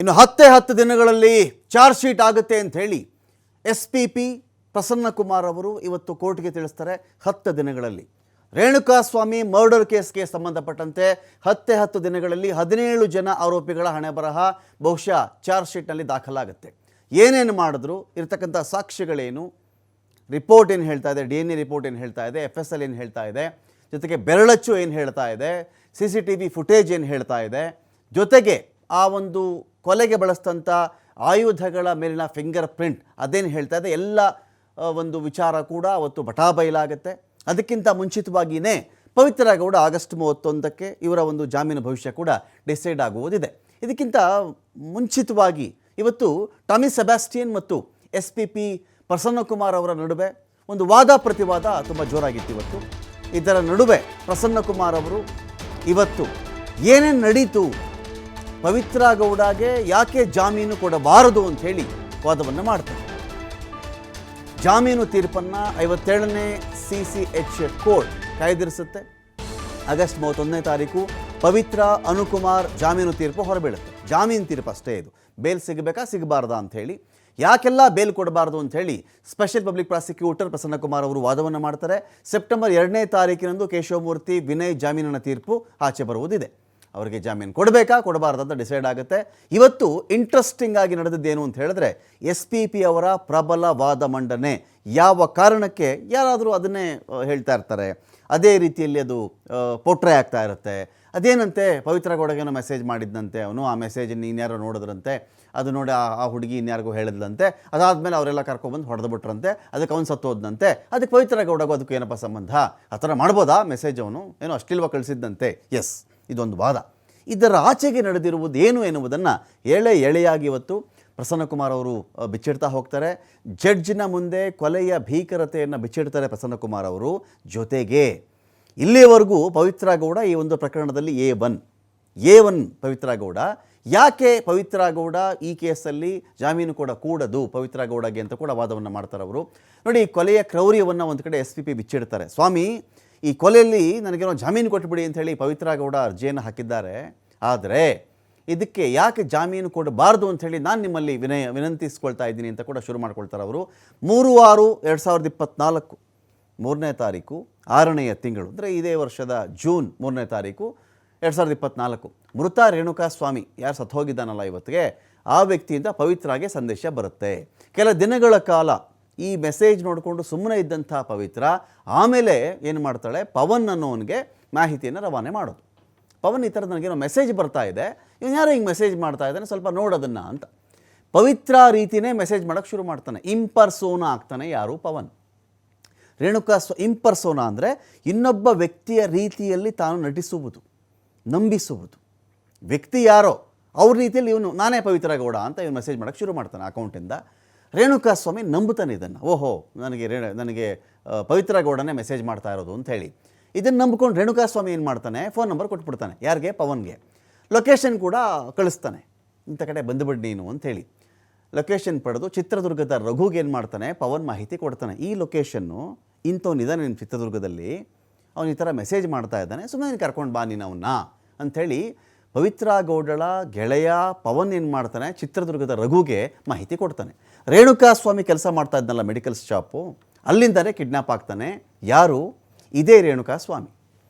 ಇನ್ನು 10 ದಿನಗಳಲ್ಲಿ charge sheet ಆಗುತ್ತೆ ಅಂತ ಹೇಳಿ ಎಸ್ಪಿಪಿ ಪ್ರಸನ್ನಕುಮಾರ್ ಅವರು ಇವತ್ತು ಕೋರ್ಟ್ಗೆ ತಿಳಿಸ್ತಾರೆ. 10 ದಿನಗಳಲ್ಲಿ ರೇಣುಕಾಸ್ವಾಮಿ ಮರ್ಡರ್ ಕೇಸ್ಗೆ ಸಂಬಂಧಪಟ್ಟಂತೆ 10 ದಿನಗಳಲ್ಲಿ 17 ಜನ ಆರೋಪಿಗಳ ಹಣೆಬರಹ ಬಹುಶಃ ಚಾರ್ಜ್ ಶೀಟ್ನಲ್ಲಿ ದಾಖಲಾಗುತ್ತೆ. ಏನೇನು ಮಾಡಿದ್ರು, ಇರತಕ್ಕಂಥ ಸಾಕ್ಷ್ಯಗಳೇನು, ರಿಪೋರ್ಟ್ ಏನು ಹೇಳ್ತಾ ಇದೆ, DNA ರಿಪೋರ್ಟ್ ಏನು ಹೇಳ್ತಾ ಇದೆ, FSL ಏನು ಹೇಳ್ತಾ ಇದೆ, ಜೊತೆಗೆ ಬೆರಳಚ್ಚು ಏನು ಹೇಳ್ತಾ ಇದೆ, CCTV ಫುಟೇಜ್ ಏನು ಹೇಳ್ತಾ ಇದೆ, ಜೊತೆಗೆ ಆ ಒಂದು ಕೊಲೆಗೆ ಬಳಸಿದಂಥ ಆಯುಧಗಳ ಮೇಲಿನ ಫಿಂಗರ್ ಪ್ರಿಂಟ್ ಅದೇನು ಹೇಳ್ತಾ ಇದೆ, ಎಲ್ಲ ಒಂದು ವಿಚಾರ ಕೂಡ ಅವತ್ತು ಬಟಾಬೈಲಾಗುತ್ತೆ. ಅದಕ್ಕಿಂತ ಮುಂಚಿತವಾಗಿಯೇ ಪವಿತ್ರ ಗೌಡ ಆಗಸ್ಟ್ 31ಕ್ಕೆ ಇವರ ಒಂದು ಜಾಮೀನು ಭವಿಷ್ಯ ಕೂಡ ಡಿಸೈಡ್ ಆಗುವುದಿದೆ. ಇದಕ್ಕಿಂತ ಮುಂಚಿತವಾಗಿ ಇವತ್ತು ಟಾಮಿ ಸೆಬಾಸ್ಟಿಯನ್ ಮತ್ತು SPP ಪ್ರಸನ್ನಕುಮಾರ್ ಅವರ ನಡುವೆ ಒಂದು ವಾದ ಪ್ರತಿವಾದ ತುಂಬ ಜೋರಾಗಿತ್ತು. ಇವತ್ತು ಇದರ ನಡುವೆ ಪ್ರಸನ್ನಕುಮಾರ್ ಅವರು ಇವತ್ತು ಏನೇನು ನಡೀತು, ಪವಿತ್ರ ಗೌಡಗೆ ಯಾಕೆ ಜಾಮೀನು ಕೊಡಬಾರದು ಅಂತ ಹೇಳಿ ವಾದವನ್ನು ಮಾಡ್ತಾರೆ. ಜಾಮೀನು ತೀರ್ಪನ್ನು 57ನೇ CCH ಕೋರ್ಟ್ ಕಾಯ್ದಿರಿಸುತ್ತೆ. ಆಗಸ್ಟ್ 31ನೇ ತಾರೀಕು ಪವಿತ್ರ ಅನುಕುಮಾರ್ ಜಾಮೀನು ತೀರ್ಪು ಹೊರಬೀಳುತ್ತೆ. ಜಾಮೀನು ತೀರ್ಪು ಅಷ್ಟೇ ಇದು. ಬೇಲ್ ಸಿಗಬೇಕಾ ಸಿಗಬಾರ್ದಾ ಅಂಥೇಳಿ, ಯಾಕೆಲ್ಲ ಬೇಲ್ ಕೊಡಬಾರ್ದು ಅಂಥೇಳಿ ಸ್ಪೆಷಲ್ ಪಬ್ಲಿಕ್ ಪ್ರಾಸಿಕ್ಯೂಟರ್ ಪ್ರಸನ್ನಕುಮಾರ್ ಅವರು ವಾದವನ್ನು ಮಾಡ್ತಾರೆ. ಸೆಪ್ಟೆಂಬರ್ 2ನೇ ತಾರೀಕಿನಂದು ಕೇಶವಮೂರ್ತಿ ವಿನಯ್ ಜಾಮೀನಿನ ತೀರ್ಪು ಆಚೆ ಬರುವುದಿದೆ. ಅವರಿಗೆ ಜಾಮೀನು ಕೊಡಬೇಕಾ ಕೊಡಬಾರ್ದು ಅಂತ ಡಿಸೈಡ್ ಆಗುತ್ತೆ. ಇವತ್ತು ಇಂಟ್ರೆಸ್ಟಿಂಗ್ ಆಗಿ ನಡೆದಿದ್ದೇನು ಅಂತ ಹೇಳಿದ್ರೆ, SPP ಅವರ ಪ್ರಬಲ ವಾದ ಮಂಡನೆ. ಯಾವ ಕಾರಣಕ್ಕೆ ಯಾರಾದರೂ ಅದನ್ನೇ ಹೇಳ್ತಾ ಇರ್ತಾರೆ, ಅದೇ ರೀತಿಯಲ್ಲಿ ಅದು ಪೋಟ್ರೆ ಆಗ್ತಾ ಇರುತ್ತೆ. ಅದೇನಂತೆ ಪವಿತ್ರ ಗೌಡಗೇನೋ ಮೆಸೇಜ್ ಮಾಡಿದ್ದಂತೆ, ಅವನು ಆ ಮೆಸೇಜನ್ನು ಇನ್ಯಾರೋ ನೋಡಿದ್ರಂತೆ, ಅದು ನೋಡಿ ಆ ಹುಡುಗಿ ಇನ್ಯಾರಿಗೂ ಹೇಳಿದ್ಲಂತೆ, ಅದಾದಮೇಲೆ ಅವರೆಲ್ಲ ಕರ್ಕೊಬಂದು ಹೊಡೆದ್ಬಿಟ್ರಂತೆ, ಅದಕ್ಕೆ ಅವನು ಸತ್ತೋದಂತೆ, ಅದಕ್ಕೆ ಪವಿತ್ರ ಗೌಡಗೂ ಅದಕ್ಕೂ ಏನಪ್ಪ ಸಂಬಂಧ, ಆ ಥರ ಮಾಡ್ಬೋದಾ ಮೆಸೇಜ್, ಅವನು ಏನೋ ಅಷ್ಟಿಲ್ವ ಕಳಿಸಿದ್ದಂತೆ. ಎಸ್, ಇದೊಂದು ವಾದ. ಇದರ ಆಚೆಗೆ ನಡೆದಿರುವುದು ಏನು ಎನ್ನುವುದನ್ನು ಎಳೆಯಾಗಿ ಇವತ್ತು ಪ್ರಸನ್ನಕುಮಾರ್ ಅವರು ಬಿಚ್ಚಿಡ್ತಾ ಹೋಗ್ತಾರೆ. ಜಡ್ಜಿನ ಮುಂದೆ ಕೊಲೆಯ ಭೀಕರತೆಯನ್ನು ಬಿಚ್ಚಿಡ್ತಾರೆ ಪ್ರಸನ್ನಕುಮಾರ್ ಅವರು. ಜೊತೆಗೆ ಇಲ್ಲಿಯವರೆಗೂ ಪವಿತ್ರ ಗೌಡ ಈ ಒಂದು ಪ್ರಕರಣದಲ್ಲಿ A1 ಪವಿತ್ರ ಗೌಡ. ಯಾಕೆ ಪವಿತ್ರ ಗೌಡ ಈ ಕೇಸಲ್ಲಿ ಜಾಮೀನು ಕೂಡ ಕೂಡದು ಪವಿತ್ರ ಗೌಡಗೆ ಅಂತ ಕೂಡ ವಾದವನ್ನು ಮಾಡ್ತಾರೆ ಅವರು. ನೋಡಿ, ಕೊಲೆಯ ಕ್ರೌರ್ಯವನ್ನು ಒಂದು ಕಡೆ SPP ಬಿಚ್ಚಿಡ್ತಾರೆ. ಸ್ವಾಮಿ, ಈ ಕೊಲೆಯಲ್ಲಿ ನನಗೇನೋ ಜಾಮೀನು ಕೊಟ್ಟುಬಿಡಿ ಅಂತ ಹೇಳಿ ಪವಿತ್ರ ಗೌಡ ಅರ್ಜಿಯನ್ನು ಹಾಕಿದ್ದಾರೆ. ಆದರೆ ಇದಕ್ಕೆ ಯಾಕೆ ಜಾಮೀನು ಕೊಡಬಾರ್ದು ಅಂಥೇಳಿ ನಾನು ನಿಮ್ಮಲ್ಲಿ ವಿನಂತಿಸ್ಕೊಳ್ತಾ ಇದ್ದೀನಿ ಅಂತ ಕೂಡ ಶುರು ಮಾಡ್ಕೊಳ್ತಾರೆ ಅವರು. 3/6/2024 3ನೇ ತಾರೀಕು 6ನೆಯ ತಿಂಗಳು, ಅಂದರೆ ಇದೇ ವರ್ಷದ ಜೂನ್ 3ನೇ ತಾರೀಕು 2024 ಮೃತ ರೇಣುಕಾಸ್ವಾಮಿ ಯಾರು ಸತ್ತು ಹೋಗಿದ್ದಾನಲ್ಲ ಇವತ್ತಿಗೆ, ಆ ವ್ಯಕ್ತಿಯಿಂದ ಪವಿತ್ರಾಗೆ ಸಂದೇಶ ಬರುತ್ತೆ. ಕೆಲ ದಿನಗಳ ಕಾಲ ಈ ಮೆಸೇಜ್ ನೋಡಿಕೊಂಡು ಸುಮ್ಮನೆ ಇದ್ದಂಥ ಪವಿತ್ರ ಆಮೇಲೆ ಏನು ಮಾಡ್ತಾಳೆ, ಪವನ್ ಅನ್ನೋನಿಗೆ ಮಾಹಿತಿಯನ್ನು ರವಾನೆ ಮಾಡೋದು. ಪವನ್, ಈ ಥರದ್ದು ನನಗೇನೋ ಮೆಸೇಜ್ ಬರ್ತಾ ಇದೆ, ಇವನು ಯಾರೋ ಹಿಂಗೆ ಮೆಸೇಜ್ ಮಾಡ್ತಾ ಇದ್ದಾನೆ, ಸ್ವಲ್ಪ ನೋಡೋದನ್ನು ಅಂತ. ಪವಿತ್ರ ರೀತಿಯೇ ಮೆಸೇಜ್ ಮಾಡೋಕ್ಕೆ ಶುರು ಮಾಡ್ತಾನೆ. ಇಂಪರ್ಸೋನಾ ಆಗ್ತಾನೆ ಯಾರು, ಪವನ್. ಇಂಪರ್ಸೋನಾ ಅಂದರೆ ಇನ್ನೊಬ್ಬ ವ್ಯಕ್ತಿಯ ರೀತಿಯಲ್ಲಿ ತಾನು ನಟಿಸುವುದು, ನಂಬಿಸುವುದು. ವ್ಯಕ್ತಿ ಯಾರೋ ಅವ್ರ ರೀತಿಯಲ್ಲಿ ಇವನು ನಾನೇ ಪವಿತ್ರ ಗೌಡ ಅಂತ ಇವನು ಮೆಸೇಜ್ ಮಾಡೋಕ್ಕೆ ಶುರು ಮಾಡ್ತಾನೆ ಅಕೌಂಟಿಂದ. ರೇಣುಕಾಸ್ವಾಮಿ ನಂಬುತ್ತಾನೆ ಇದನ್ನು. ಓಹೋ, ನನಗೆ ಪವಿತ್ರ ಗೌಡನೇ ಮೆಸೇಜ್ ಮಾಡ್ತಾ ಇರೋದು ಅಂತ ಹೇಳಿ ಇದನ್ನು ನಂಬ್ಕೊಂಡು ರೇಣುಕಾಸ್ವಾಮಿ ಏನು ಮಾಡ್ತಾನೆ, ಫೋನ್ ನಂಬರ್ ಕೊಟ್ಬಿಡ್ತಾನೆ. ಯಾರಿಗೆ, ಪವನ್ಗೆ. ಲೊಕೇಶನ್ ಕೂಡ ಕಳಿಸ್ತಾನೆ, ಇಂಥ ಕಡೆ ಬಂದುಬಿಡಿ ನೀನು ಅಂಥೇಳಿ. ಲೊಕೇಶನ್ ಪಡೆದು ಚಿತ್ರದುರ್ಗದ ರಘುಗೆ ಏನು ಮಾಡ್ತಾನೆ, ಪವನ್ ಮಾಹಿತಿ ಕೊಡ್ತಾನೆ. ಈ ಲೊಕೇಶನ್ನು ಇಂಥವನಿದ್ದಾನೆ ನಿಮ್ಮ ಚಿತ್ರದುರ್ಗದಲ್ಲಿ, ಅವನು ಈ ಥರ ಮೆಸೇಜ್ ಮಾಡ್ತಾ ಇದ್ದಾನೆ, ಸುಮ್ಮನೆ ಕರ್ಕೊಂಡು ಬಾ ನೀನು ಅವನ್ನ ಅಂಥೇಳಿ ಪವಿತ್ರ ಗೌಡಳ ಗೆಳೆಯ ಪವನ್ ಏನು ಮಾಡ್ತಾನೆ, ಚಿತ್ರದುರ್ಗದ ರಘುಗೆ ಮಾಹಿತಿ ಕೊಡ್ತಾನೆ. ರೇಣುಕಾಸ್ವಾಮಿ ಕೆಲಸ ಮಾಡ್ತಾ ಇದ್ನಲ್ಲ ಮೆಡಿಕಲ್ ಶಾಪು, ಅಲ್ಲಿಂದಲೇ ಕಿಡ್ನ್ಯಾಪ್ ಆಗ್ತಾನೆ. ಯಾರು, ಇದೇ ರೇಣುಕಾಸ್ವಾಮಿ.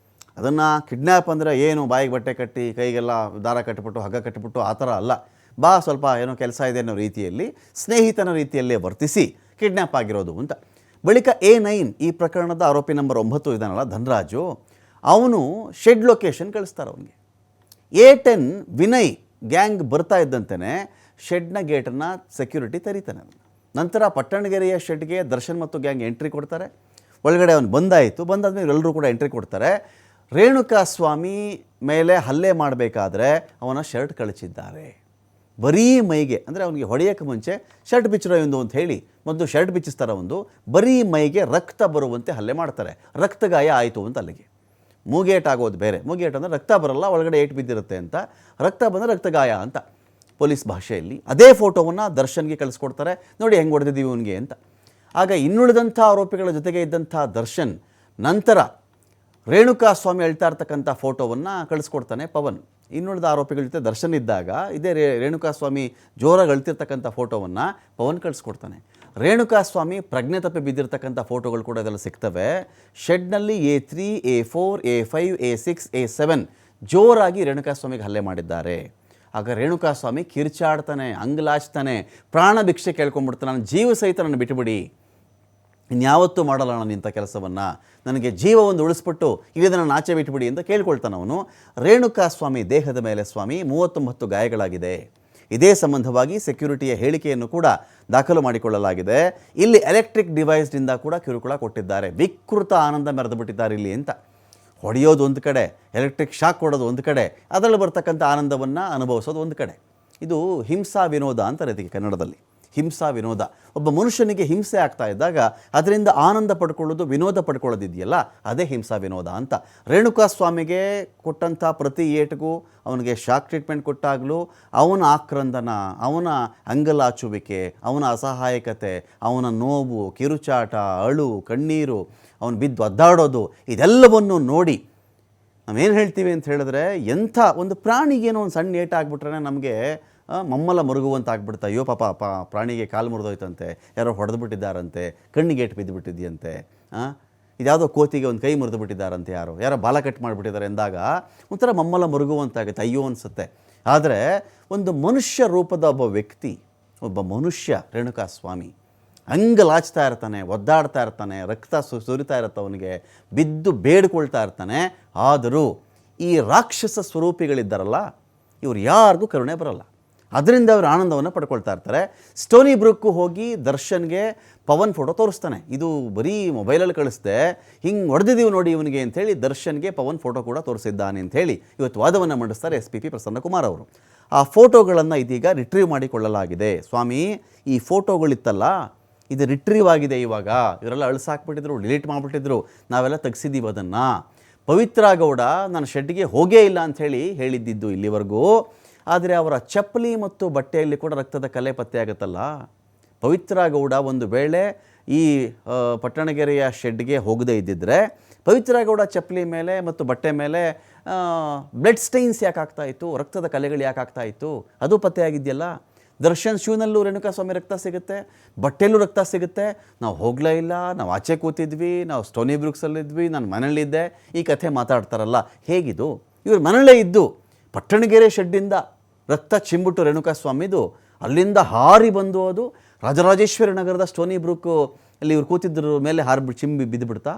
ಅದನ್ನು ಕಿಡ್ನ್ಯಾಪ್ ಅಂದರೆ ಏನು, ಬಾಯಿಗೆ ಬಟ್ಟೆ ಕಟ್ಟಿ ಕೈಗೆಲ್ಲ ದಾರ ಕಟ್ಟಿಬಿಟ್ಟು ಹಗ್ಗ ಕಟ್ಟಿಬಿಟ್ಟು ಆ ಥರ ಅಲ್ಲ. ಬಾ ಸ್ವಲ್ಪ ಏನೋ ಕೆಲಸ ಇದೆ ಅನ್ನೋ ರೀತಿಯಲ್ಲಿ, ಸ್ನೇಹಿತನ ರೀತಿಯಲ್ಲೇ ವರ್ತಿಸಿ ಕಿಡ್ನ್ಯಾಪ್ ಆಗಿರೋದು ಅಂತ. ಬಳಿಕ A9 ಈ ಪ್ರಕರಣದ ಆರೋಪಿ ನಂಬರ್ 9 ಇದ್ದಾನಲ್ಲ ಧನರಾಜು, ಅವನು ಶೆಡ್ ಲೊಕೇಶನ್ ಕಳಿಸ್ತಾರೆ ಅವನಿಗೆ. A10 ವಿನಯ್ ಗ್ಯಾಂಗ್ ಬರ್ತಾ ಇದ್ದಂತೆಯೇ ಶೆಡ್ನ ಗೇಟನ್ನು ಸೆಕ್ಯೂರಿಟಿ ತೆರೀತಾನೆ. ನಂತರ ಪಟ್ಟಣಗೆರೆಯ ಶೆಡ್ಗೆ ದರ್ಶನ್ ಮತ್ತು ಗ್ಯಾಂಗ್ ಎಂಟ್ರಿ ಕೊಡ್ತಾರೆ. ಒಳಗಡೆ ಅವನು ಬಂದಾದ್ಮೇಲೆ ಎಲ್ಲರೂ ಕೂಡ ಎಂಟ್ರಿ ಕೊಡ್ತಾರೆ. ರೇಣುಕಾಸ್ವಾಮಿ ಮೇಲೆ ಹಲ್ಲೆ ಮಾಡಬೇಕಾದ್ರೆ ಅವನ ಶರ್ಟ್ ಕಳಚಿದ್ದಾರೆ. ಬರೀ ಮೈಗೆ, ಅಂದರೆ ಅವನಿಗೆ ಹೊಡೆಯೋಕ್ಕೆ ಮುಂಚೆ ಶರ್ಟ್ ಬಿಚ್ಚಿರೋ ಒಂದು ಅಂತ ಹೇಳಿ ಮೊದಲು ಶರ್ಟ್ ಬಿಚ್ಚಿಸ್ತಾರೆ. ಒಂದು ಬರೀ ಮೈಗೆ ರಕ್ತ ಬರುವಂತೆ ಹಲ್ಲೆ ಮಾಡ್ತಾರೆ. ರಕ್ತಗಾಯ ಆಯಿತು ಅಂತ ಅಲ್ಲಿಗೆ. ಮೂಗೇಟಾಗೋದು ಬೇರೆ, ಮೂಗೇಟ್ ಅಂದರೆ ರಕ್ತ ಬರಲ್ಲ, ಒಳಗಡೆ ಏಟು ಬಿದ್ದಿರುತ್ತೆ ಅಂತ. ರಕ್ತ ಬಂದರೆ ರಕ್ತಗಾಯ ಅಂತ ಪೊಲೀಸ್ ಭಾಷೆಯಲ್ಲಿ. ಅದೇ ಫೋಟೋವನ್ನು ದರ್ಶನ್ಗೆ ಕಳಿಸ್ಕೊಡ್ತಾರೆ, ನೋಡಿ ಹೆಂಗೆ ಹೊಡೆದಿದ್ದೀವಿ ಇವನಿಗೆ ಅಂತ. ಆಗ ಇನ್ನುಳಿದಂಥ ಆರೋಪಿಗಳ ಜೊತೆಗೆ ಇದ್ದಂಥ ದರ್ಶನ್ ನಂತರ ರೇಣುಕಾಸ್ವಾಮಿ ಹೇಳ್ತಾ ಇರ್ತಕ್ಕಂಥ ಫೋಟೋವನ್ನು ಕಳಿಸ್ಕೊಡ್ತಾನೆ ಪವನ್. ಇನ್ನುಳಿದ ಆರೋಪಿಗಳ ಜೊತೆ ದರ್ಶನ್ ಇದ್ದಾಗ ಇದೇ ರೇಣುಕಾಸ್ವಾಮಿ ಜೋರಾಗಿ ಅಳ್ತಿರ್ತಕ್ಕಂಥ ಫೋಟೋವನ್ನು ಪವನ್ ಕಳಿಸ್ಕೊಡ್ತಾನೆ. ರೇಣುಕಾಸ್ವಾಮಿ ಪ್ರಜ್ಞೆ ತಪ್ಪಿ ಬಿದ್ದಿರ್ತಕ್ಕಂಥ ಫೋಟೋಗಳು ಕೂಡ ಇದೆಲ್ಲ ಸಿಗ್ತವೆ. ಶೆಡ್ನಲ್ಲಿ A3, A4, A5, A6, A7 ಜೋರಾಗಿ ರೇಣುಕಾಸ್ವಾಮಿಗೆ ಹಲ್ಲೆ ಮಾಡಿದ್ದಾರೆ. ಆಗ ರೇಣುಕಾಸ್ವಾಮಿ ಕಿರ್ಚಾಡ್ತಾನೆ, ಅಂಗಲಾಚ್ತಾನೆ, ಪ್ರಾಣ ಭಿಕ್ಷೆ ಕೇಳ್ಕೊಂಡ್ಬಿಡ್ತಾನೆ, ನನ್ನ ಜೀವ ಸಹಿತ ನನ್ನ ಬಿಟ್ಟುಬಿಡಿ, ಇನ್ಯಾವತ್ತೂ ಮಾಡಲ್ಲ ನಾನು ಇಂಥ ಕೆಲಸವನ್ನು, ನನಗೆ ಜೀವವನ್ನು ಉಳಿಸ್ಬಿಟ್ಟು ಇದನ್ನು ಆಚೆ ಬಿಟ್ಟುಬಿಡಿ ಅಂತ ಕೇಳ್ಕೊಳ್ತಾನೆ ಅವನು. ರೇಣುಕಾಸ್ವಾಮಿ ದೇಹದ ಮೇಲೆ ಸ್ವಾಮಿ 39 ಗಾಯಗಳಾಗಿದೆ. ಇದೇ ಸಂಬಂಧವಾಗಿ ಸೆಕ್ಯೂರಿಟಿಯ ಹೇಳಿಕೆಯನ್ನು ಕೂಡ ದಾಖಲು ಮಾಡಿಕೊಳ್ಳಲಾಗಿದೆ. ಇಲ್ಲಿ ಎಲೆಕ್ಟ್ರಿಕ್ ಡಿವೈಸ್ನಿಂದ ಕೂಡ ಕಿರುಕುಳ ಕೊಟ್ಟಿದ್ದಾರೆ, ವಿಕೃತ ಆನಂದ ಮೆರೆದು ಬಿಟ್ಟಿದ್ದಾರೆ ಇಲ್ಲಿ ಅಂತ. ಹೊಡೆಯೋದು ಒಂದು ಕಡೆ, ಎಲೆಕ್ಟ್ರಿಕ್ ಶಾಕ್ ಕೊಡೋದು ಒಂದು ಕಡೆ, ಅದರಲ್ಲಿ ಬರ್ತಕ್ಕಂಥ ಆನಂದವನ್ನು ಅನುಭವಿಸೋದು ಒಂದು ಕಡೆ. ಇದು ಹಿಂಸಾ ವಿನೋದ ಅಂತಾರೆ ಇದಕ್ಕೆ ಕನ್ನಡದಲ್ಲಿ. ಹಿಂಸಾ ವಿನೋದ. ಒಬ್ಬ ಮನುಷ್ಯನಿಗೆ ಹಿಂಸೆ ಆಗ್ತಾ ಇದ್ದಾಗ ಅದರಿಂದ ಆನಂದ ಪಡ್ಕೊಳ್ಳೋದು, ವಿನೋದ ಪಡ್ಕೊಳ್ಳೋದಿದೆಯಲ್ಲ, ಅದೇ ಹಿಂಸಾ ವಿನೋದ ಅಂತ. ರೇಣುಕಾಸ್ವಾಮಿಗೆ ಕೊಟ್ಟಂಥ ಪ್ರತಿ ಏಟಿಗೂ, ಅವನಿಗೆ ಶಾಕ್ ಟ್ರೀಟ್ಮೆಂಟ್ ಕೊಟ್ಟಾಗಲೂ ಅವನ ಆಕ್ರಂದನ, ಅವನ ಅಂಗಲಾಚುವಿಕೆ, ಅವನ ಅಸಹಾಯಕತೆ, ಅವನ ನೋವು, ಕಿರುಚಾಟ, ಅಳು, ಕಣ್ಣೀರು, ಅವನು ಬಿದ್ದು ಒದ್ದಾಡೋದು, ಇದೆಲ್ಲವನ್ನು ನೋಡಿ ನಾವೇನು ಹೇಳ್ತೀವಿ ಅಂತ ಹೇಳಿದ್ರೆ, ಎಂಥ ಒಂದು ಪ್ರಾಣಿಗೇನೋ ಒಂದು ಸಣ್ಣ ಏಟಾಗ್ಬಿಟ್ರೆ ನಮಗೆ ಮಮ್ಮಲ ಮರುಗುವಂತ ಆಗ್ಬಿಡ್ತಾ, ಅಯ್ಯೋ ಪಾಪ ಪ್ರಾಣಿಗೆ ಕಾಲು ಮುರಿದೋಯ್ತಂತೆ, ಯಾರೋ ಹೊಡೆದು ಬಿಟ್ಟಿದ್ದಾರಂತೆ, ಕಣ್ಣಿಗೆ ಏಟು ಬಿದ್ದು ಬಿಟ್ಟಿದೆಯಂತೆ, ಇದ್ಯಾವುದೋ ಕೋತಿಗೆ ಒಂದು ಕೈ ಮುರಿದು ಬಿಟ್ಟಿದ್ದಾರಂತೆ, ಯಾರೋ ಬಾಲ ಕಟ್ ಮಾಡಿಬಿಟ್ಟಿದ್ದಾರೆ ಎಂದಾಗ ಒಂಥರ ಮಮ್ಮಲ ಮರುಗುವಂತಾಗುತ್ತೆ, ಅಯ್ಯೋ ಅನಿಸುತ್ತೆ. ಆದರೆ ಒಂದು ಮನುಷ್ಯ ರೂಪದ ಒಬ್ಬ ವ್ಯಕ್ತಿ, ಒಬ್ಬ ಮನುಷ್ಯ ರೇಣುಕಾಸ್ವಾಮಿ ಅಂಗಲಾಚ್ತಾ ಇರ್ತಾನೆ, ಒದ್ದಾಡ್ತಾ ಇರ್ತಾನೆ, ರಕ್ತ ಸುರಿತಾ ಇರುತ್ತೆ ಅವನಿಗೆ, ಬಿದ್ದು ಬೇಡ್ಕೊಳ್ತಾ ಇರ್ತಾನೆ. ಆದರೂ ಈ ರಾಕ್ಷಸ ಸ್ವರೂಪಿಗಳಿದ್ದಾರಲ್ಲ, ಇವ್ರು ಯಾರಿಗೂ ಕರುಣೆ ಬರಲ್ಲ. ಅದರಿಂದ ಅವರು ಆನಂದವನ್ನು ಪಡ್ಕೊಳ್ತಾ ಇರ್ತಾರೆ. ಸ್ಟೋನಿ ಬ್ರೂಕ್ಕು ಹೋಗಿ ದರ್ಶನ್ಗೆ ಪವನ್ ಫೋಟೋ ತೋರಿಸ್ತಾನೆ. ಇದು ಬರೀ ಮೊಬೈಲಲ್ಲಿ ಕಳಿಸ್ದೆ, ಹಿಂಗೆ ಹೊಡೆದಿದ್ದೀವಿ ನೋಡಿ ಇವನಿಗೆ ಅಂಥೇಳಿ ದರ್ಶನ್ಗೆ ಪವನ್ ಫೋಟೋ ಕೂಡ ತೋರಿಸಿದ್ದಾನೆ ಅಂಥೇಳಿ ಇವತ್ತು ವಾದವನ್ನು ಮಂಡಿಸ್ತಾರೆ SP ಪ್ರಸನ್ನಕುಮಾರ್ ಅವರು. ಆ ಫೋಟೋಗಳನ್ನು ಇದೀಗ ರಿಟ್ರೀವ್ ಮಾಡಿಕೊಳ್ಳಲಾಗಿದೆ. ಸ್ವಾಮಿ, ಈ ಫೋಟೋಗಳಿತ್ತಲ್ಲ, ಇದು ರಿಟ್ರೀವ್ ಆಗಿದೆ. ಇವಾಗ ಇವರೆಲ್ಲ ಅಳಿಸಾಕ್ಬಿಟ್ಟಿದ್ರು, ಡಿಲೀಟ್ ಮಾಡಿಬಿಟ್ಟಿದ್ರು, ನಾವೆಲ್ಲ ತೆಗೆಸಿದ್ದೀವಿ ಅದನ್ನು. ಪವಿತ್ರ ಗೌಡ ನನ್ನ ಶೆಡ್ಗೆ ಹೋಗೇ ಇಲ್ಲ ಅಂಥೇಳಿ ಹೇಳಿದ್ದಿದ್ದು ಇಲ್ಲಿವರೆಗೂ. ಆದರೆ ಅವರ ಚಪ್ಪಲಿ ಮತ್ತು ಬಟ್ಟೆಯಲ್ಲಿ ಕೂಡ ರಕ್ತದ ಕಲೆ ಪತ್ತೆಯಾಗುತ್ತಲ್ಲ. ಪವಿತ್ರ ಗೌಡ ಒಂದು ವೇಳೆ ಈ ಪಟ್ಟಣಗೆರೆಯ ಶೆಡ್ಗೆ ಹೋಗದೇ ಇದ್ದಿದ್ದರೆ ಪವಿತ್ರ ಗೌಡ ಚಪ್ಪಲಿ ಮೇಲೆ ಮತ್ತು ಬಟ್ಟೆ ಮೇಲೆ ಬ್ಲಡ್ ಸ್ಟೈನ್ಸ್ ಯಾಕೆ ಆಗ್ತಾಯಿತ್ತು, ರಕ್ತದ ಕಲೆಗಳು ಯಾಕೆ ಆಗ್ತಾಯಿತ್ತು, ಅದು ಪತ್ತೆಯಾಗಿದೆಯಲ್ಲ. ದರ್ಶನ್ ಶೂನಲ್ಲೂ ರೇಣುಕಾಸ್ವಾಮಿ ರಕ್ತ ಸಿಗುತ್ತೆ, ಬಟ್ಟೆಯಲ್ಲೂ ರಕ್ತ ಸಿಗುತ್ತೆ. ನಾವು ಹೋಗಲೇ ಇಲ್ಲ, ನಾವು ಆಚೆ ಕೂತಿದ್ವಿ, ನಾವು ಸ್ಟೋನಿ ಬ್ರೂಕ್ಸಲ್ಲಿದ್ವಿ, ನಾನು ಮನೇಲಿದ್ದೆ, ಈ ಕಥೆ ಮಾತಾಡ್ತಾರಲ್ಲ, ಹೇಗಿದು? ಇವರು ಮನೇಲೇ ಇದ್ದು ಪಟ್ಟಣಗೆರೆ ಶೆಡ್ಡಿಂದ ರಕ್ತ ಚಿಂಬಿಟ್ಟು ರೇಣುಕಾಸ್ವಾಮಿದು ಅಲ್ಲಿಂದ ಹಾರಿ ಬಂದು ಅದು ರಾಜರಾಜೇಶ್ವರಿ ನಗರದ ಸ್ಟೋನಿ ಬ್ರೂಕು ಅಲ್ಲಿ ಇವ್ರು ಕೂತಿದ್ರ ಮೇಲೆ ಚಿಂಬಿ ಬಿದ್ದುಬಿಡ್ತಾ,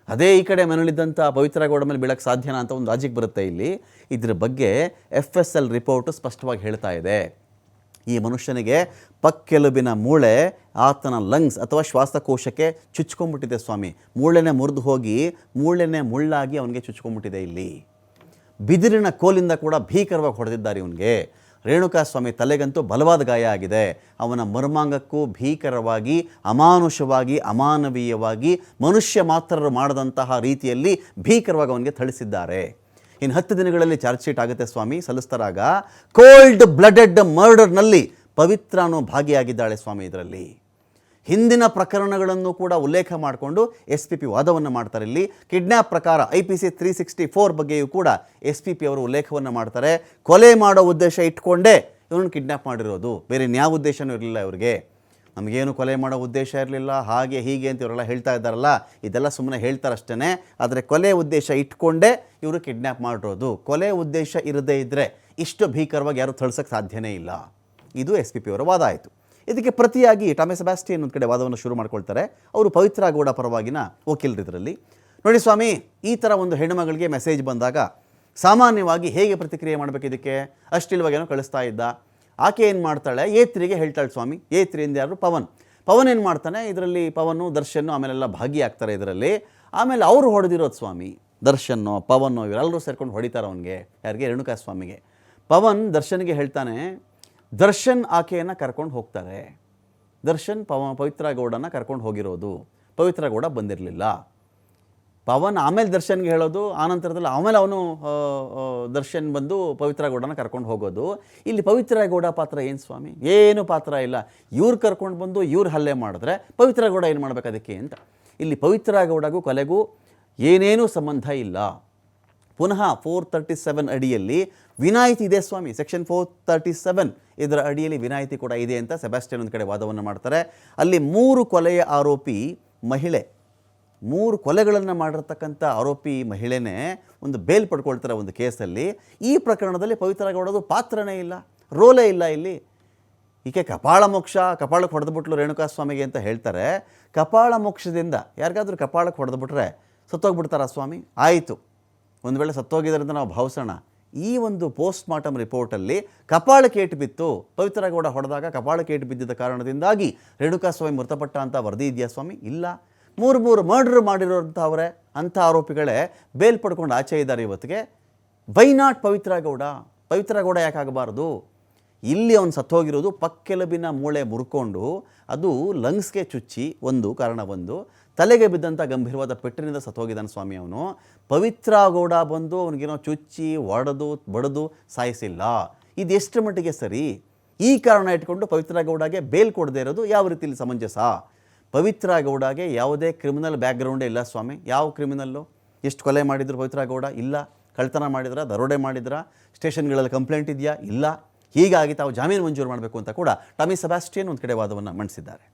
ಅದೇ ಈ ಕಡೆ ಮನೇಲಿದ್ದಂಥ ಪವಿತ್ರ ಗೌಡ ಮೇಲೆ ಬೀಳಕ್ಕೆ ಸಾಧ್ಯನಾ ಅಂತ ಒಂದು ಲಾಜಿಕ್ ಬರುತ್ತೆ ಇಲ್ಲಿ. ಇದ್ರ ಬಗ್ಗೆ FSL ರಿಪೋರ್ಟು ಸ್ಪಷ್ಟವಾಗಿ ಹೇಳ್ತಾ ಇದೆ. ಈ ಮನುಷ್ಯನಿಗೆ ಪಕ್ಕೆಲುಬಿನ ಮೂಳೆ ಆತನ ಲಂಗ್ಸ್ ಅಥವಾ ಶ್ವಾಸಕೋಶಕ್ಕೆ ಚುಚ್ಕೊಂಡ್ಬಿಟ್ಟಿದೆ ಸ್ವಾಮಿ. ಮೂಳೆನೇ ಮುರಿದು ಹೋಗಿ ಮೂಳೆನೇ ಮುಳ್ಳಾಗಿ ಅವನಿಗೆ ಚುಚ್ಕೊಂಡ್ಬಿಟ್ಟಿದೆ ಇಲ್ಲಿ. ಬಿದಿರಿನ ಕೋಲಿಂದ ಕೂಡ ಭೀಕರವಾಗಿ ಹೊಡೆದಿದ್ದಾರೆ ಇವನಿಗೆ. ರೇಣುಕಾಸ್ವಾಮಿ ತಲೆಗಂತೂ ಬಲವಾದ ಗಾಯ ಆಗಿದೆ. ಅವನ ಮರ್ಮಾಂಗಕ್ಕೂ ಭೀಕರವಾಗಿ, ಅಮಾನುಷವಾಗಿ, ಅಮಾನವೀಯವಾಗಿ, ಮನುಷ್ಯ ಮಾತ್ರರು ಮಾಡದಂತಹ ರೀತಿಯಲ್ಲಿ ಭೀಕರವಾಗಿ ಅವನಿಗೆ ಥಳಿಸಿದ್ದಾರೆ. ಇನ್ನು 10 ದಿನಗಳಲ್ಲಿ ಚಾರ್ಜ್ ಶೀಟ್ ಆಗುತ್ತೆ ಸ್ವಾಮಿ, ಸಲ್ಲಿಸ್ತಾರಾಗ. ಕೋಲ್ಡ್ ಬ್ಲಡೆಡ್ ಮರ್ಡರ್ನಲ್ಲಿ ಪವಿತ್ರನೂ ಭಾಗಿಯಾಗಿದ್ದಾಳೆ ಸ್ವಾಮಿ. ಇದರಲ್ಲಿ ಹಿಂದಿನ ಪ್ರಕರಣಗಳನ್ನು ಕೂಡ ಉಲ್ಲೇಖ ಮಾಡಿಕೊಂಡು SPP ವಾದವನ್ನು ಮಾಡ್ತಾರೆ. ಇಲ್ಲಿ ಕಿಡ್ನ್ಯಾಪ್ ಪ್ರಕಾರ IPC 364 ಬಗ್ಗೆಯೂ ಕೂಡ SPP ಅವರು ಉಲ್ಲೇಖವನ್ನು ಮಾಡ್ತಾರೆ. ಕೊಲೆ ಮಾಡೋ ಉದ್ದೇಶ ಇಟ್ಕೊಂಡೇ ಇವನು ಕಿಡ್ನ್ಯಾಪ್ ಮಾಡಿರೋದು, ಬೇರೆ ಯಾವ ಉದ್ದೇಶನೂ ಇರಲಿಲ್ಲ ಇವರಿಗೆ. ನಮಗೇನು ಕೊಲೆ ಮಾಡೋ ಉದ್ದೇಶ ಇರಲಿಲ್ಲ, ಹಾಗೆ ಹೀಗೆ ಅಂತ ಇವರೆಲ್ಲ ಹೇಳ್ತಾ ಇದ್ದಾರಲ್ಲ, ಇದೆಲ್ಲ ಸುಮ್ಮನೆ ಹೇಳ್ತಾರಷ್ಟೇ. ಆದರೆ ಕೊಲೆ ಉದ್ದೇಶ ಇಟ್ಕೊಂಡೇ ಇವರು ಕಿಡ್ನ್ಯಾಪ್ ಮಾಡಿರೋದು. ಕೊಲೆ ಉದ್ದೇಶ ಇರದೇ ಇದ್ದರೆ ಇಷ್ಟು ಭೀಕರವಾಗಿ ಯಾರು ಥಳಿಸೋಕ್ಕೆ ಸಾಧ್ಯನೇ ಇಲ್ಲ. ಇದು SPP ಅವರ ವಾದ ಆಯಿತು. ಇದಕ್ಕೆ ಪ್ರತಿಯಾಗಿ ಟಾಮಿ ಸೆಬಾಸ್ಟಿಯನ್ ಒಂದು ಕಡೆ ವಾದವನ್ನು ಶುರು ಮಾಡ್ಕೊಳ್ತಾರೆ. ಅವರು ಪವಿತ್ರ ಗೌಡ ಪರವಾಗಿನ ವಕೀಲರು ಇದರಲ್ಲಿ. ನೋಡಿ ಸ್ವಾಮಿ, ಈ ಥರ ಒಂದು ಹೆಣ್ಣುಮಗಳಿಗೆ ಮೆಸೇಜ್ ಬಂದಾಗ ಸಾಮಾನ್ಯವಾಗಿ ಹೇಗೆ ಪ್ರತಿಕ್ರಿಯೆ ಮಾಡಬೇಕು, ಇದಕ್ಕೆ ಅಷ್ಟಿಲ್ವಾಗೇನೋ ಕಳಿಸ್ತಾ ಇದ್ದ. ಆಕೆ ಏನು ಮಾಡ್ತಾಳೆ, A3ಗೆ ಹೇಳ್ತಾಳೆ ಸ್ವಾಮಿ. A3 ಯಾರು? ಪವನ್ ಏನು ಮಾಡ್ತಾನೆ ಇದರಲ್ಲಿ, ಪವನು ದರ್ಶನ್ನು ಆಮೇಲೆಲ್ಲ ಭಾಗಿಯಾಗ್ತಾರೆ ಇದರಲ್ಲಿ. ಆಮೇಲೆ ಅವರು ಹೊಡೆದಿರೋದು ಸ್ವಾಮಿ, ದರ್ಶನ್ನು ಪವನು ಇವರೆಲ್ಲರೂ ಸೇರ್ಕೊಂಡು ಹೊಡಿತಾರೆ ಅವನಿಗೆ. ಯಾರಿಗೆ? ರೇಣುಕಾಸ್ವಾಮಿಗೆ. ಪವನ್ ದರ್ಶನ್ಗೆ ಹೇಳ್ತಾನೆ, ದರ್ಶನ್ ಆಕೆಯನ್ನು ಕರ್ಕೊಂಡು ಹೋಗ್ತಾರೆ. ದರ್ಶನ್ ಪವಿತ್ರ ಗೌಡನ ಕರ್ಕೊಂಡು ಹೋಗಿರೋದು, ಪವಿತ್ರ ಗೌಡ ಬಂದಿರಲಿಲ್ಲ. ಪವನ್ ಆಮೇಲೆ ದರ್ಶನ್ಗೆ ಹೇಳೋದು, ಆನಂತರದಲ್ಲಿ ಆಮೇಲೆ ಅವನು ದರ್ಶನ್ ಬಂದು ಪವಿತ್ರ ಗೌಡನ ಕರ್ಕೊಂಡು ಹೋಗೋದು. ಇಲ್ಲಿ ಪವಿತ್ರ ಗೌಡ ಪಾತ್ರ ಏನು ಸ್ವಾಮಿ? ಏನು ಪಾತ್ರ ಇಲ್ಲ. ಇವ್ರು ಕರ್ಕೊಂಡು ಬಂದು ಇವ್ರು ಹಲ್ಲೆ ಮಾಡಿದ್ರೆ ಪವಿತ್ರ ಗೌಡ ಏನು ಮಾಡಬೇಕು ಅದಕ್ಕೆ ಅಂತ. ಇಲ್ಲಿ ಪವಿತ್ರ ಗೌಡಗೂ ಕೊಲೆಗೂ ಏನೇನೂ ಸಂಬಂಧ ಇಲ್ಲ. ಪುನಃ 437 ಅಡಿಯಲ್ಲಿ ವಿನಾಯಿತಿ ಇದೆ ಸ್ವಾಮಿ. ಸೆಕ್ಷನ್ 437 ಇದರ ಅಡಿಯಲ್ಲಿ ವಿನಾಯಿತಿ ಕೂಡ ಇದೆ ಅಂತ ಸೆಬಾಸ್ಟಿಯನ್ ಒಂದು ಕಡೆ ವಾದವನ್ನು ಮಾಡ್ತಾರೆ. ಅಲ್ಲಿ 3 ಕೊಲೆಯ ಆರೋಪಿ ಮಹಿಳೆ, 3 ಕೊಲೆಗಳನ್ನು ಮಾಡಿರ್ತಕ್ಕಂಥ ಆರೋಪಿ ಮಹಿಳೆನೇ ಒಂದು ಬೇಲ್ ಪಡ್ಕೊಳ್ತಾರೆ ಒಂದು ಕೇಸಲ್ಲಿ. ಈ ಪ್ರಕರಣದಲ್ಲಿ ಪವಿತ್ರ ಗೌಡದು ಪಾತ್ರನೇ ಇಲ್ಲ, ರೋಲೇ ಇಲ್ಲ. ಇಲ್ಲಿ ಈಕೆ ಕಪಾಳ ಮೋಕ್ಷ, ಕಪಾಳಕ್ಕೆ ಹೊಡೆದ್ಬಿಟ್ಲು ರೇಣುಕಾಸ್ವಾಮಿಗೆ ಅಂತ ಹೇಳ್ತಾರೆ. ಕಪಾಳ ಮೋಕ್ಷದಿಂದ ಯಾರಿಗಾದ್ರೂ ಕಪಾಳಕ್ಕೆ ಹೊಡೆದ್ಬಿಟ್ರೆ ಸತ್ತೋಗ್ಬಿಡ್ತಾರಾ ಸ್ವಾಮಿ? ಆಯಿತು, ಒಂದು ವೇಳೆ ಸತ್ತೋಗಿದ್ದರಿಂದ ನಾವು ಭಾವಿಸೋಣ. ಈ ಒಂದು ಪೋಸ್ಟ್ ಮಾರ್ಟಮ್ ರಿಪೋರ್ಟಲ್ಲಿ ಕಪಾಳಕ್ಕೆ ಏಟು ಬಿತ್ತು, ಪವಿತ್ರ ಗೌಡ ಹೊಡೆದಾಗ ಕಪಾಳಕ್ಕೆ ಏಟು ಬಿದ್ದಿದ್ದ ಕಾರಣದಿಂದಾಗಿ ರೇಣುಕಾಸ್ವಾಮಿ ಮೃತಪಟ್ಟ ಅಂತ ವರದಿ ಇದೆಯಾ ಸ್ವಾಮಿ? ಇಲ್ಲ. 3 ಮರ್ಡರ್ ಮಾಡಿರೋಂಥವ್ರೆ, ಅಂಥ ಆರೋಪಿಗಳೇ ಬೇಲ್ ಪಡ್ಕೊಂಡು ಆಚೆ ಇದ್ದಾರೆ ಇವತ್ತಿಗೆ. Why not Pavithra Gowda? ಪವಿತ್ರ ಗೌಡ ಯಾಕಾಗಬಾರ್ದು? ಇಲ್ಲಿ ಅವನು ಸತ್ತೋಗಿರೋದು ಪಕ್ಕೆಲುಬಿನ ಮೂಳೆ ಮುರ್ಕೊಂಡು ಅದು ಲಂಗ್ಸ್ಗೆ ಚುಚ್ಚಿ ಒಂದು ಕಾರಣ, ಒಂದು ತಲೆಗೆ ಬಿದ್ದಂಥ ಗಂಭೀರವಾದ ಪೆಟ್ಟಿನಿಂದ ಸತ್ತೋಗಿದ್ದಾನೆ ಸ್ವಾಮಿ ಅವನು. ಪವಿತ್ರ ಗೌಡ ಬಂದು ಅವನಿಗೇನೋ ಚುಚ್ಚಿ ಒಡೆದು ಬಡಿದು ಸಾಯಿಸಿಲ್ಲ. ಇದು ಎಷ್ಟು ಮಟ್ಟಿಗೆ ಸರಿ? ಈ ಕಾರಣ ಇಟ್ಕೊಂಡು ಪವಿತ್ರ ಗೌಡಗೆ ಬೇಲ್ ಕೊಡದೇ ಇರೋದು ಯಾವ ರೀತಿಯಲ್ಲಿ ಸಮಂಜಸ? ಪವಿತ್ರ ಗೌಡಗೆ ಯಾವುದೇ ಕ್ರಿಮಿನಲ್ ಬ್ಯಾಕ್ಗ್ರೌಂಡೇ ಇಲ್ಲ ಸ್ವಾಮಿ. ಯಾವ ಕ್ರಿಮಿನಲ್ಲು? ಎಷ್ಟು ಕೊಲೆ ಮಾಡಿದ್ರು ಪವಿತ್ರ ಗೌಡ? ಇಲ್ಲ. ಕಳ್ತನ ಮಾಡಿದ್ರ, ದರೋಡೆ ಮಾಡಿದ್ರ, ಸ್ಟೇಷನ್ಗಳಲ್ಲಿ ಕಂಪ್ಲೇಂಟ್ ಇದೆಯಾ? ಇಲ್ಲ. ಹೀಗಾಗಿ ತಾವು ಜಾಮೀನು ಮಂಜೂರು ಮಾಡಬೇಕು ಅಂತ ಕೂಡ ಟಾಮಿ ಸೆಬಾಸ್ಟಿಯನ್ ಒಂದು ಕಡೆ ವಾದವನ್ನು ಮಂಡಿಸಿದ್ದಾರೆ.